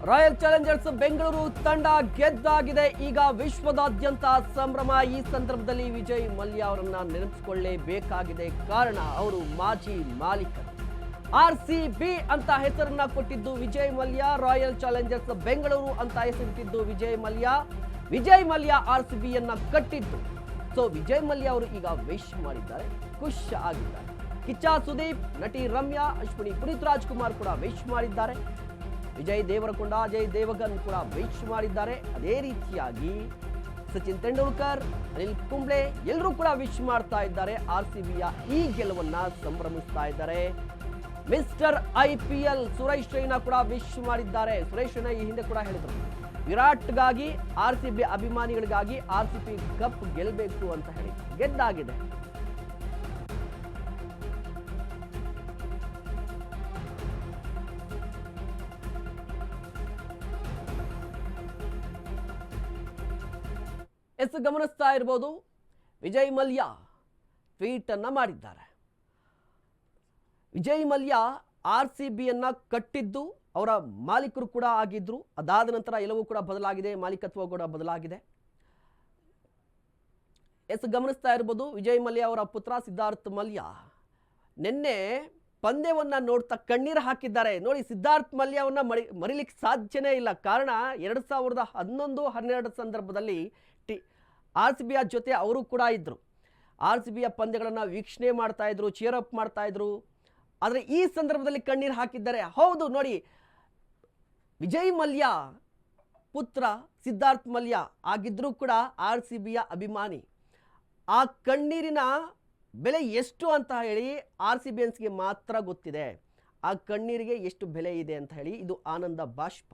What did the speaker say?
Royal Challengers Bengaluru ತಂಡ ಗೆದ್ದಾಗಿದೆ. ಈಗ ವಿಶ್ವದಾದ್ಯಂತ ಸಂಭ್ರಮ. ಈ ಸಂದರ್ಭದಲ್ಲಿ ವಿಜಯ್ ಮಲ್ಯ ಅವರನ್ನ ನೆನಪಿಸಿಕೊಳ್ಳಲೇಬೇಕಾಗಿದೆ. ಕಾರಣ ಅವರು ಮಾಜಿ ಮಾಲೀಕರು. RCB ಅಂತ ಹೆಸರನ್ನ ಕೊಟ್ಟಿದ್ದು ವಿಜಯ್ ಮಲ್ಯ. ರಾಯಲ್ ಚಾಲೆಂಜರ್ಸ್ ಬೆಂಗಳೂರು ಅಂತ ಹೆಸರಿಟ್ಟಿದ್ದು ವಿಜಯ್ ಮಲ್ಯ. ವಿಜಯ್ ಮಲ್ಯ RCBಯನ್ನ ಕಟ್ಟಿದ್ದು. ಸೊ ವಿಜಯ್ ಮಲ್ಯ ಅವರು ಈಗ ವಿಶ್ ಮಾಡಿದ್ದಾರೆ, ಖುಷ್ ಆಗಿದ್ದಾರೆ. ಕಿಚ್ಚ ಸುದೀಪ್, ನಟಿ ರಮ್ಯಾ, ಅಶ್ವಿನಿ, ಪುನೀತ್ ರಾಜ್ಕುಮಾರ್ ಕೂಡ ವಿಶ್ ಮಾಡಿದ್ದಾರೆ. ವಿಜಯ್ ದೇವರಕೊಂಡ, ಅಜಯ್ ದೇವಗನ್ ಕೂಡ ವಿಶ್ ಮಾಡಿದ್ದಾರೆ. ಅದೇ ರೀತಿಯಾಗಿ ಸಚಿನ್ ತೆಂಡೂಲ್ಕರ್, ಅನಿಲ್ ಕುಂಬ್ಳೆ ಎಲ್ಲರೂ ಕೂಡ ವಿಶ್ ಮಾಡ್ತಾ ಇದ್ದಾರೆ. RCBಯ ಈ ಗೆಲುವನ್ನ ಸಂಭ್ರಮಿಸ್ತಾ ಇದ್ದಾರೆ. ಮಿಸ್ಟರ್ IPL ಸುರೇಶ್ ರೈನಾ ಕೂಡ ವಿಶ್ ಮಾಡಿದ್ದಾರೆ. ಸುರೇಶ್ ರೈನಾ ಈ ಹಿಂದೆ ಕೂಡ ಹೇಳಿದರು, ವಿರಾಟ್ಗಾಗಿ, RCB ಅಭಿಮಾನಿಗಳಿಗಾಗಿ RCB ಕಪ್ ಗೆಲ್ಲಬೇಕು ಅಂತ ಹೇಳಿ. ಗೆದ್ದಾಗಿದೆ. ಗಮನಿಸ್ತಾ ಇರಬಹುದು, ವಿಜಯ್ ಮಲ್ಯ ಟ್ವೀಟ್ ಅನ್ನ ಮಾಡಿದ್ದಾರೆ. ವಿಜಯ್ ಮಲ್ಯ RCBಯನ್ನ ಕಟ್ಟಿದ್ದು, ಅವರ ಮಾಲೀಕರು ಕೂಡ ಆಗಿದ್ರು. ಅದಾದ ನಂತರ ಎಲ್ಲವೂ ಕೂಡ ಬದಲಾಗಿದೆ, ಮಾಲೀಕತ್ವ ಕೂಡ ಬದಲಾಗಿದೆ. ಗಮನಿಸ್ತಾ ಇರಬಹುದು, ವಿಜಯ್ ಮಲ್ಯ ಅವರ ಪುತ್ರ ಸಿದ್ಧಾರ್ಥ್ ಮಲ್ಯ ನಿನ್ನೆ ಪಂದ್ಯವನ್ನ ನೋಡ್ತಾ ಕಣ್ಣೀರು ಹಾಕಿದ್ದಾರೆ. ನೋಡಿ, ಸಿದ್ಧಾರ್ಥ್ ಮಲ್ಯವನ್ನ ಮರಿಲಿಕ್ಕೆ ಸಾಧ್ಯನೇ ಇಲ್ಲ. ಕಾರಣ 2011-12 ಸಂದರ್ಭದಲ್ಲಿ RCBಯ ಜೊತೆ ಅವರು ಕೂಡ ಇದ್ರು. RCBಯ ಪಂದ್ಯಗಳನ್ನು ವೀಕ್ಷಣೆ ಮಾಡ್ತಾ ಇದ್ರು, ಚೇರ್ ಅಪ್ ಮಾಡ್ತಾ ಇದ್ರು. ಆದರೆ ಈ ಸಂದರ್ಭದಲ್ಲಿ ಕಣ್ಣೀರು ಹಾಕಿದ್ದಾರೆ. ಹೌದು, ನೋಡಿ, ವಿಜಯ್ ಮಲ್ಯ ಪುತ್ರ ಸಿದ್ಧಾರ್ಥ್ ಮಲ್ಯ ಆಗಿದ್ರೂ ಕೂಡ RCBಯ ಅಭಿಮಾನಿ. ಆ ಕಣ್ಣೀರಿನ ಬೆಲೆ ಎಷ್ಟು ಅಂತ ಹೇಳಿ RCBಯನ್ಸ್ಗೆ ಮಾತ್ರ ಗೊತ್ತಿದೆ. ಆ ಕಣ್ಣೀರಿಗೆ ಎಷ್ಟು ಬೆಲೆ ಇದೆ ಅಂತ ಹೇಳಿ. ಇದು ಆನಂದ ಬಾಷ್ಪ.